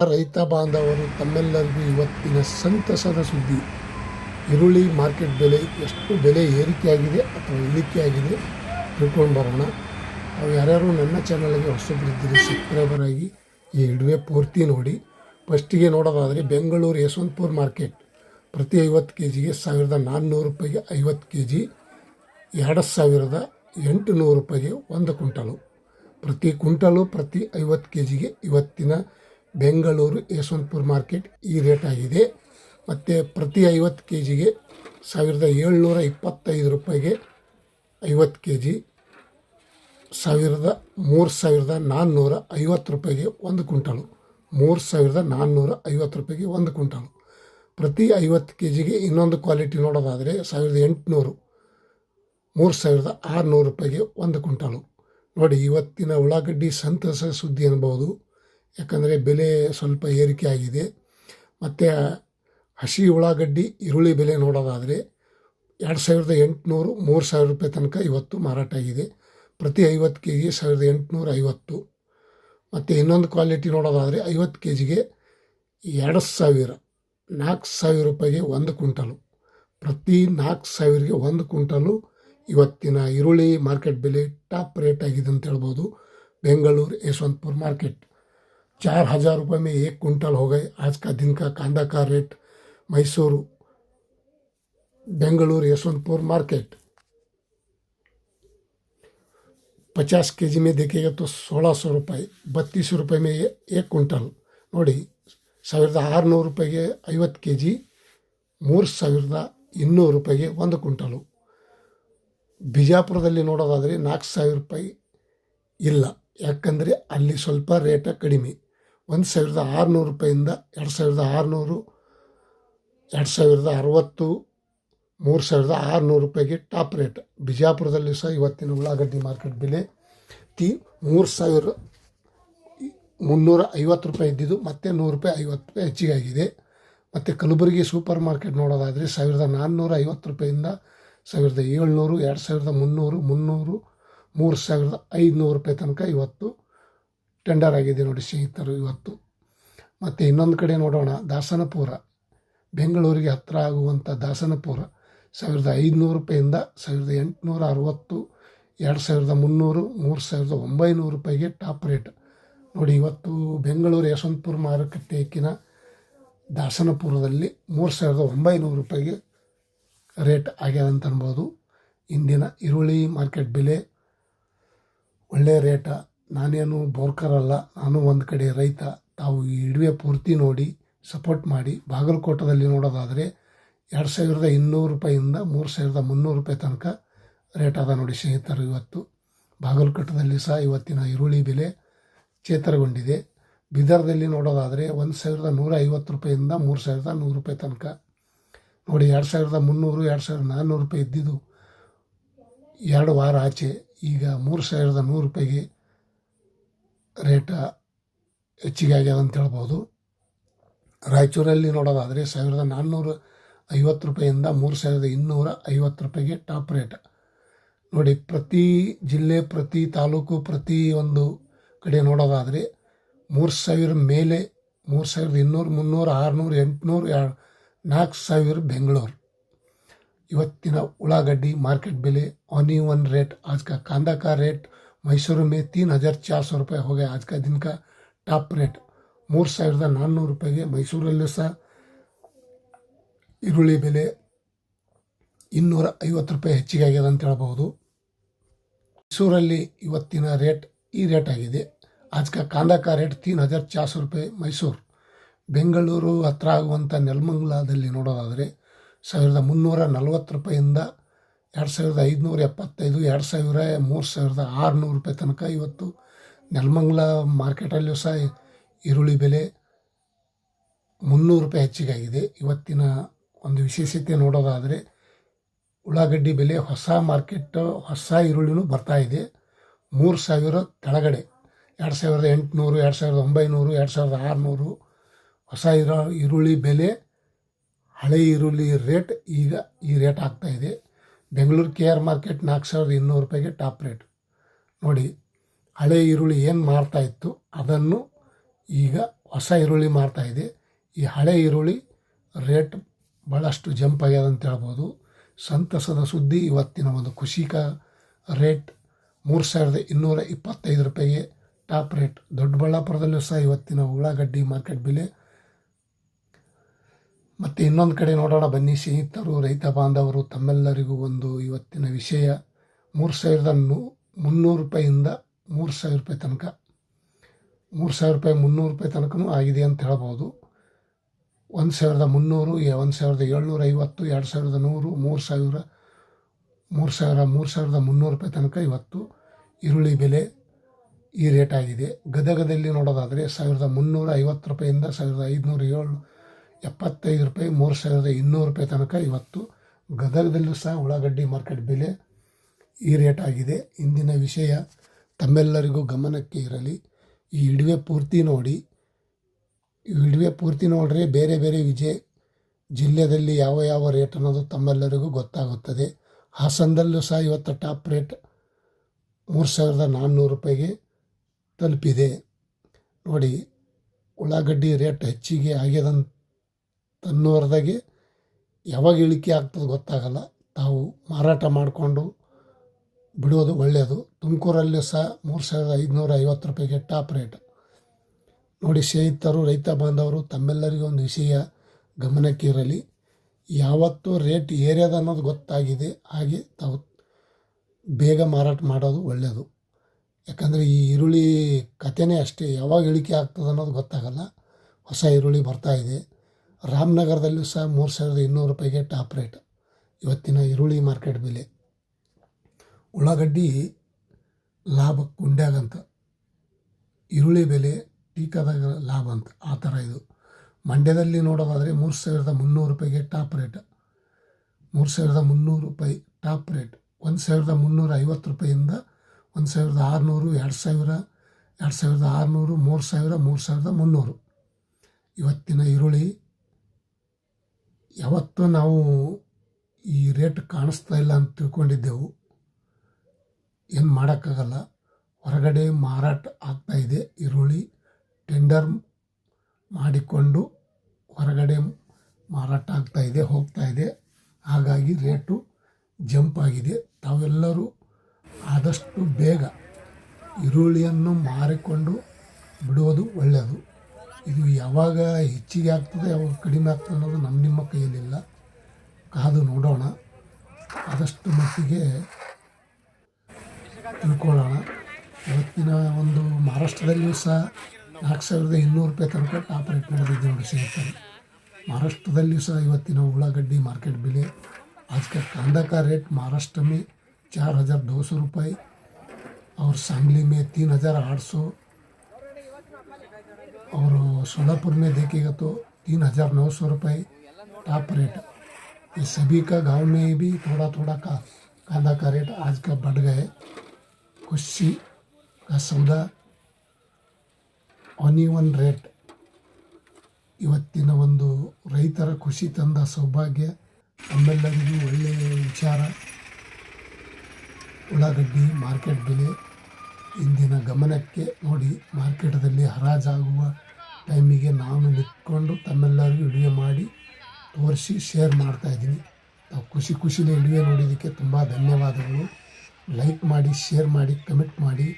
ರೈತ ಬಾಂಧವರು ತಮ್ಮೆಲ್ಲರಿಗೂ ಇವತ್ತಿನ ಸಂತಸದ ಸುದ್ದಿ. ಈರುಳ್ಳಿ ಮಾರ್ಕೆಟ್ ಬೆಲೆ ಎಷ್ಟು ಬೆಲೆ ಏರಿಕೆಯಾಗಿದೆ ಅಥವಾ ಇಳಿಕೆಯಾಗಿದೆ ತಿಳ್ಕೊಂಡು ಬರೋಣ. ನಾವು ಯಾರ್ಯಾರು ನನ್ನ ಚಾನಲ್ಗೆ ಹೊಸಬರಿದ್ದೀರಿ ಸಬ್ಸ್ಕ್ರೈಬರ್ ಆಗಿ ಈ ವಿಡಿಯೋ ಪೂರ್ತಿ ನೋಡಿ. ಫಸ್ಟಿಗೆ ನೋಡೋದಾದರೆ ಬೆಂಗಳೂರು ಯಶವಂತಪುರ ಮಾರ್ಕೆಟ್ ಪ್ರತಿ 50 kgಗೆ 1400 ರೂಪಾಯಿಗೆ 50 kg, 2800 ರೂಪಾಯಿಗೆ 1 ಕ್ವಿಂಟಲು. ಪ್ರತಿ ಕ್ವಿಂಟಲು ಪ್ರತಿ 50 kgಗೆ ಇವತ್ತಿನ ಬೆಂಗಳೂರು ಯಶವಂತಪುರ ಮಾರ್ಕೆಟ್ ಈ ರೇಟ್ ಆಗಿದೆ. ಮತ್ತು ಪ್ರತಿ 50 kgಗೆ 1725 ರೂಪಾಯಿಗೆ 50 kg, 3450 ರೂಪಾಯಿಗೆ 1 ಕ್ವಿಂಟಲು. 3450 ರೂಪಾಯಿಗೆ 1 ಕ್ವಿಂಟಲು. ಪ್ರತಿ 50 kgಗೆ ಇನ್ನೊಂದು ಕ್ವಾಲಿಟಿ ನೋಡೋದಾದರೆ 1800, 3600 ರೂಪಾಯಿಗೆ 1 ಕ್ವಿಂಟಲು. ನೋಡಿ, ಇವತ್ತಿನ ಉಳ್ಳಾಗಡ್ಡಿ ಸಂತಸ ಸುದ್ದಿ ಅನ್ಬೋದು. ಯಾಕಂದರೆ ಬೆಲೆ ಸ್ವಲ್ಪ ಏರಿಕೆ ಆಗಿದೆ. ಮತ್ತು ಹಸಿ ಉಳ್ಳಾಗಡ್ಡಿ ಈರುಳ್ಳಿ ಬೆಲೆ ನೋಡೋದಾದರೆ 2800, 3000 ರೂಪಾಯಿ ತನಕ ಇವತ್ತು ಮಾರಾಟ ಆಗಿದೆ. ಪ್ರತಿ 50 kg 1850. ಮತ್ತು ಇನ್ನೊಂದು ಕ್ವಾಲಿಟಿ ನೋಡೋದಾದರೆ 50 kgಗೆ 2000, 4000 ರೂಪಾಯಿಗೆ 1 ಕ್ವಿಂಟಲು. ಪ್ರತಿ 4000ಗೆ 1 ಕ್ವಿಂಟಲು ಇವತ್ತಿನ ಈರುಳ್ಳಿ ಮಾರ್ಕೆಟ್ ಬೆಲೆ ಟಾಪ್ ರೇಟ್ ಆಗಿದೆ ಅಂತ ಹೇಳ್ಬೋದು. बेंगलुरु यशवंतपुर मार्केट 4000 रुपये में 1 क्विंटल हो गए. आज का दिन का कांदा का rate Mysuru Bengaluru Yeshwanthpur market 50 kg में देखिएगा तो 1600 रुपये, 32 रुपये में 1 क्विंटल. ನೋಡಿ, 1600 ರೂಪಾಯಿಗೆ 50 kg, 3200 ರೂಪಾಯಿಗೆ 1 ಕ್ವಿಂಟಲು. ಬಿಜಾಪುರದಲ್ಲಿ ನೋಡೋದಾದರೆ 4000 ರೂಪಾಯಿ ಇಲ್ಲ, ಯಾಕಂದರೆ ಅಲ್ಲಿ ಸ್ವಲ್ಪ ರೇಟ ಕಡಿಮೆ. 1600 ರೂಪಾಯಿಂದ 2600, 2060, 3600 ರೂಪಾಯಿಗೆ ಟಾಪ್ ರೇಟ್. ಬಿಜಾಪುರದಲ್ಲಿ ಸಹ ಇವತ್ತಿನ ಉಳ್ಳಾಗಡ್ಡಿ ಮಾರ್ಕೆಟ್ ಬೆಲೆ 3350 ರೂಪಾಯಿ ಇದ್ದಿದ್ದು ಮತ್ತೆ 100 ರೂಪಾಯಿ 50 ರೂಪಾಯಿ ಹೆಚ್ಚಿಗೆ ಆಗಿದೆ. ಮತ್ತು ಕಲಬುರಗಿ ಸೂಪರ್ ಮಾರ್ಕೆಟ್ ನೋಡೋದಾದರೆ 1450 ರೂಪಾಯಿಂದ 1700, 2300, 300, 3500 ರೂಪಾಯಿ ತನಕ ಇವತ್ತು ಟೆಂಡರ್ ಆಗಿದೆ ನೋಡಿ ಸ್ನೇಹಿತರು ಇವತ್ತು. ಮತ್ತು ಇನ್ನೊಂದು ಕಡೆ ನೋಡೋಣ, ದಾಸನಪುರ, ಬೆಂಗಳೂರಿಗೆ ಹತ್ತಿರ ಆಗುವಂಥ ದಾಸನಪುರ 1500 ರೂಪಾಯಿಂದ 1860, 2300, 3900 ರೂಪಾಯಿಗೆ ಟಾಪ್ ರೇಟ್. ನೋಡಿ, ಇವತ್ತು ಬೆಂಗಳೂರು ಯಶವಂತಪುರ ಮಾರುಕಟ್ಟೆಕಿನ ದಾಸನಪುರದಲ್ಲಿ 3900 ರೂಪಾಯಿಗೆ ರೇಟ್ ಆಗ್ಯದ ಅಂತ ಅನ್ಬೋದು. ಇಂದಿನ ಈರುಳ್ಳಿ ಮಾರ್ಕೆಟ್ ಬೆಲೆ ಒಳ್ಳೆಯ ರೇಟ. ನಾನೇನು ಬೋರ್ಕರ್ ಅಲ್ಲ, ನಾನು ಒಂದು ಕಡೆ ರೈತ. ತಾವು ಈ ವಿಡಿಯೋ ಪೂರ್ತಿ ನೋಡಿ ಸಪೋರ್ಟ್ ಮಾಡಿ. ಬಾಗಲಕೋಟದಲ್ಲಿ ನೋಡೋದಾದರೆ 2200 ರೂಪಾಯಿಂದ 3300 ರೂಪಾಯಿ ತನಕ ರೇಟ್ ಅದ ನೋಡಿ ಸ್ನೇಹಿತರು ಇವತ್ತು. ಬಾಗಲಕೋಟದಲ್ಲಿ ಸಹ ಇವತ್ತಿನ ಈರುಳ್ಳಿ ಬೆಲೆ ಚೇತರಗೊಂಡಿದೆ. ಬೀದರ್ದಲ್ಲಿ ನೋಡೋದಾದರೆ 1150 ರೂಪಾಯಿಂದ 3100 ರೂಪಾಯಿ ತನಕ. ನೋಡಿ, 2300, 2400 ರೂಪಾಯಿ ಇದ್ದಿದ್ದು 2 ವಾರ ಆಚೆ ಈಗ 3100 ರೂಪಾಯಿಗೆ ರೇಟ ಹೆಚ್ಚಿಗೆ ಆಗ್ಯದ ಅಂತ ಹೇಳ್ಬೋದು. ರಾಯಚೂರಲ್ಲಿ ನೋಡೋದಾದರೆ 1450 ರೂಪಾಯಿಂದ 3250 ರೂಪಾಯಿಗೆ ಟಾಪ್ ರೇಟ್. ನೋಡಿ, ಪ್ರತಿ ಜಿಲ್ಲೆ, ಪ್ರತಿ ತಾಲೂಕು, ಪ್ರತಿ ಒಂದು ಕಡೆ ನೋಡೋದಾದರೆ 3000 ಮೇಲೆ 3200, 300, 600, 800, 4000 ಬೆಂಗಳೂರು. ಇವತ್ತಿನ ಉಳ್ಳಾಗड्डी मार्केट बेले ऑन रेट. आज का कांदा का रेट मैसूर में 3400 रुपये हो गया. आज का दिन का टॉप रेट 3400 ರೂಪಾಯಿಗೆ ಮೈಸೂರಲ್ಲೂ ಸಹ ಈರುಳ್ಳಿ ಬೆಲೆ 250 ರೂಪಾಯಿ ಹೆಚ್ಚಿಗೆ ಆಗ್ಯದ ಅಂತ ಹೇಳ್ಬೋದು. ಮೈಸೂರಲ್ಲಿ ಇವತ್ತಿನ ರೇಟ್ ಈ ರೇಟ್ ಆಗಿದೆ. आज का कांदा का रेट 3400 ರೂಪಾಯಿ ಮೈಸೂರು. ಬೆಂಗಳೂರು ಹತ್ರ ಆಗುವಂಥ ನೆಲಮಂಗಲದಲ್ಲಿ ನೋಡೋದಾದರೆ 1340 ರೂಪಾಯಿಂದ 2575, 2000, 3600 ರೂಪಾಯಿ ತನಕ ಇವತ್ತು ನೆಲಮಂಗಲ ಮಾರ್ಕೆಟಲ್ಲೂ ಸಹ ಈರುಳ್ಳಿ ಬೆಲೆ 300 ರೂಪಾಯಿ ಹೆಚ್ಚಿಗಾಗಿದೆ. ಇವತ್ತಿನ ಒಂದು ವಿಶೇಷತೆ ನೋಡೋದಾದರೆ ಉಳ್ಳಾಗಡ್ಡಿ ಬೆಲೆ ಹೊಸ ಮಾರ್ಕೆಟ್, ಹೊಸ ಈರುಳ್ಳಿನೂ ಬರ್ತಾಯಿದೆ 3000 ಕೆಳಗಡೆ. 2800, 2900, 2600 ಹೊಸ ಈರುಳ್ಳಿ ಬೆಲೆ. ಹಳೆ ಈರುಳ್ಳಿ ರೇಟ್ ಈಗ ಈ ರೇಟ್ ಆಗ್ತಾಯಿದೆ. ಬೆಂಗಳೂರು KR ಮಾರ್ಕೆಟ್ 4200 ರೂಪಾಯಿಗೆ ಟಾಪ್ ರೇಟ್. ನೋಡಿ, ಹಳೆ ಈರುಳ್ಳಿ ಏನು ಮಾರ್ತಾಯಿತ್ತು ಅದನ್ನು ಈಗ ಹೊಸ ಈರುಳ್ಳಿ ಮಾರ್ತಾಯಿದೆ. ಈ ಹಳೆ ಈರುಳ್ಳಿ ರೇಟ್ ಭಾಳಷ್ಟು ಜಂಪ್ ಆಗ್ಯದ ಅಂತ ಹೇಳ್ಬೋದು. ಸಂತಸದ ಸುದ್ದಿ, ಇವತ್ತಿನ ಒಂದು ಖುಷಿಕ ರೇಟ್ 3225 ರೂಪಾಯಿಗೆ ಟಾಪ್ ರೇಟ್. ದೊಡ್ಡಬಳ್ಳಾಪುರದಲ್ಲೂ ಸಹ ಇವತ್ತಿನ ಉಳ್ಳಾಗಡ್ಡಿ ಮಾರ್ಕೆಟ್ ಬೆಲೆ. ಮತ್ತು ಇನ್ನೊಂದು ಕಡೆ ನೋಡೋಣ ಬನ್ನಿ ಸ್ನೇಹಿತರು, ರೈತ ಬಾಂಧವರು ತಮ್ಮೆಲ್ಲರಿಗೂ ಒಂದು ಇವತ್ತಿನ ವಿಷಯ. 3300 ರೂಪಾಯಿಂದ 3000 ರೂಪಾಯಿ ತನಕ, 3000 ರೂಪಾಯಿ 300 ರೂಪಾಯಿ ತನಕನೂ ಆಗಿದೆ ಅಂತ ಹೇಳ್ಬೋದು. 1300, 1750, 2100, 3000, 3300 ರೂಪಾಯಿ ತನಕ ಇವತ್ತು ಈರುಳ್ಳಿ ಬೆಲೆ ಈ ರೇಟ್ ಆಗಿದೆ. ಗದಗದಲ್ಲಿ ನೋಡೋದಾದರೆ 1350 ರೂಪಾಯಿಂದ 1575 ರೂಪಾಯಿ, 3200 ರೂಪಾಯಿ ತನಕ ಇವತ್ತು ಗದಗದಲ್ಲೂ ಸಹ ಉಳ್ಳಾಗಡ್ಡಿ ಮಾರ್ಕೆಟ್ ಬೆಲೆ ಈ ರೇಟ್ ಆಗಿದೆ. ಇಂದಿನ ವಿಷಯ ತಮ್ಮೆಲ್ಲರಿಗೂ ಗಮನಕ್ಕೆ ಇರಲಿ. ಈ ವಿಡಿಯೋ ಪೂರ್ತಿ ನೋಡಿ. ಈ ವಿಡಿಯೋ ಪೂರ್ತಿ ನೋಡ್ರೆ ಬೇರೆ ಬೇರೆ ಜಿಲ್ಲೆಯಲ್ಲಿ ಯಾವ ಯಾವ ರೇಟ್ ಅನ್ನೋದು ತಮ್ಮೆಲ್ಲರಿಗೂ ಗೊತ್ತಾಗುತ್ತದೆ. ಹಾಸನದಲ್ಲೂ ಸಹ ಇವತ್ತು ಟಾಪ್ ರೇಟ್ 3400 ರೂಪಾಯಿಗೆ ತಲುಪಿದೆ. ನೋಡಿ, ಉಳ್ಳಾಗಡ್ಡಿ ರೇಟ್ ಹೆಚ್ಚಿಗೆ ಆಗ್ಯದಂತನ್ನೋರ್ದಾಗೆ ಯಾವಾಗ ಇಳಿಕೆ ಆಗ್ತದೆ ಗೊತ್ತಾಗಲ್ಲ. ತಾವು ಮಾರಾಟ ಮಾಡಿಕೊಂಡು ಬಿಡೋದು ಒಳ್ಳೆಯದು. ತುಮಕೂರಲ್ಲಿ ಸಹ 3550 ರೂಪಾಯಿಗೆ ಟಾಪ್ ರೇಟ್. ನೋಡಿ ಸ್ನೇಹಿತರು, ರೈತ ಬಾಂಧವರು ತಮ್ಮೆಲ್ಲರಿಗೂ ಒಂದು ವಿಷಯ ಗಮನಕ್ಕೆ ಇರಲಿ. ಯಾವತ್ತು ರೇಟ್ ಏರ್ಯದ ಅನ್ನೋದು ಗೊತ್ತಾಗಿದೆ, ಹಾಗೆ ತಾವು ಬೇಗ ಮಾರಾಟ ಮಾಡೋದು ಒಳ್ಳೆಯದು. ಯಾಕಂದರೆ ಈ ಈರುಳ್ಳಿ ಕಥೆನೇ ಅಷ್ಟೇ, ಯಾವಾಗ ಇಳಿಕೆ ಆಗ್ತದೆ ಅನ್ನೋದು ಗೊತ್ತಾಗಲ್ಲ. ಹೊಸ ಈರುಳ್ಳಿ ಬರ್ತಾಯಿದೆ. ರಾಮನಗರದಲ್ಲೂ ಸಹ 3200 ರೂಪಾಯಿಗೆ ಟಾಪ್ ರೇಟ್ ಇವತ್ತಿನ ಈರುಳ್ಳಿ ಮಾರ್ಕೆಟ್ ಬೆಲೆ. ಉಳ್ಳಾಗಡ್ಡಿ ಲಾಭ ಕುಂಡ್ಯಾಗಂತ, ಈರುಳ್ಳಿ ಬೆಲೆ ಟೀಕಾದಾಗ ಲಾಭ ಅಂತ, ಆ ಥರ ಇದು. ಮಂಡ್ಯದಲ್ಲಿ ನೋಡೋದಾದರೆ 3300 ರೂಪಾಯಿಗೆ ಟಾಪ್ ರೇಟ್, 3300 ರೂಪಾಯಿ ಟಾಪ್ ರೇಟ್. 1350 ರೂಪಾಯಿಂದ 1600, 2000, 2600, 3000, 3300 ಇವತ್ತಿನ ಈರುಳ್ಳಿ. ಯಾವತ್ತೂ ನಾವು ಈ ರೇಟ್ ಕಾಣಿಸ್ತಾ ಇಲ್ಲ ಅಂತ ತಿಳ್ಕೊಂಡಿದ್ದೆವು. ಏನು ಮಾಡೋಕ್ಕಾಗಲ್ಲ. ಹೊರಗಡೆ ಮಾರಾಟ ಆಗ್ತಾಯಿದೆ ಈರುಳ್ಳಿ. ಟೆಂಡರ್ ಮಾಡಿಕೊಂಡು ಹೊರಗಡೆ ಮಾರಾಟ ಆಗ್ತಾಯಿದೆ, ಹೋಗ್ತಾಯಿದೆ. ಹಾಗಾಗಿ ರೇಟು ಜಂಪ್ ಆಗಿದೆ. ತಾವೆಲ್ಲರೂ ಆದಷ್ಟು ಬೇಗ ಈರುಳ್ಳಿಯನ್ನು ಮಾರಿಕೊಂಡು ಬಿಡೋದು ಒಳ್ಳೆಯದು. ಇದು ಯಾವಾಗ ಹೆಚ್ಚಿಗೆ ಆಗ್ತದೆ, ಯಾವಾಗ ಕಡಿಮೆ ಆಗ್ತದೆ ಅನ್ನೋದು ನಿಮ್ಮ ಕೈಯಲ್ಲಿಲ್ಲ. ಕಾದು ನೋಡೋಣ. ಆದಷ್ಟು ಮಟ್ಟಿಗೆ ತಿಳ್ಕೊಳ್ಳೋಣ. ಇವತ್ತಿನ ಒಂದು ಮಹಾರಾಷ್ಟ್ರದಲ್ಲಿಯೂ ಸಹ 4200 ರೂಪಾಯಿ ತನಕ ಟಾಪ್ ರೇಟ್ ನಡೆದಿದೆ ನೋಡಿ ಸ್ನೇಹಿತರೆ. महाराष्ट्रदಲ್ಲಿಯೂ ಸಹ ಇವತ್ತಿನ ಉಳ್ಳಾಗಡ್ಡಿ ಮಾರ್ಕೆಟ್ ಬೆಲೆ. आज का कांदा का रेट महाराष्ट्र में 4200 रुपये और सांगली में 3800 और सोलापुर में देखिएगा तो 3900 रुपये टॉप रेट. ये सभी का गांव में भी थोड़ा थोड़ा का कांदा का रेट आज का बढ़ गए. खुशी का सौदा ऑनियन रेट ಇವತ್ತಿನ ಒಂದು ರೈತರ ಖುಷಿ ತಂದ ಸೌಭಾಗ್ಯ. ನಮ್ಮೆಲ್ಲರಿಗೂ ಒಳ್ಳೆಯ ವಿಚಾರ. ಉಳ್ಳಾಗಡ್ಡಿ ಮಾರ್ಕೆಟ್ ಬೆಲೆ ಇಂದಿನ ಗಮನಕ್ಕೆ ನೋಡಿ. ಮಾರ್ಕೆಟದಲ್ಲಿ ಹರಾಜಾಗುವ ಟೈಮಿಗೆ ನಾನು ನಿಂತ್ಕೊಂಡು ತಮ್ಮೆಲ್ಲರಿಗೂ ವಿಡಿಯೋ ಮಾಡಿ ತೋರಿಸಿ ಶೇರ್ ಮಾಡ್ತಾಯಿದ್ದೀನಿ. ನಾವು ಖುಷಿಲೇ ವಿಡಿಯೋ ನೋಡಿದ್ದಕ್ಕೆ ತುಂಬ ಧನ್ಯವಾದಗಳು. ಲೈಕ್ ಮಾಡಿ, ಶೇರ್ ಮಾಡಿ, ಕಮೆಂಟ್ ಮಾಡಿ.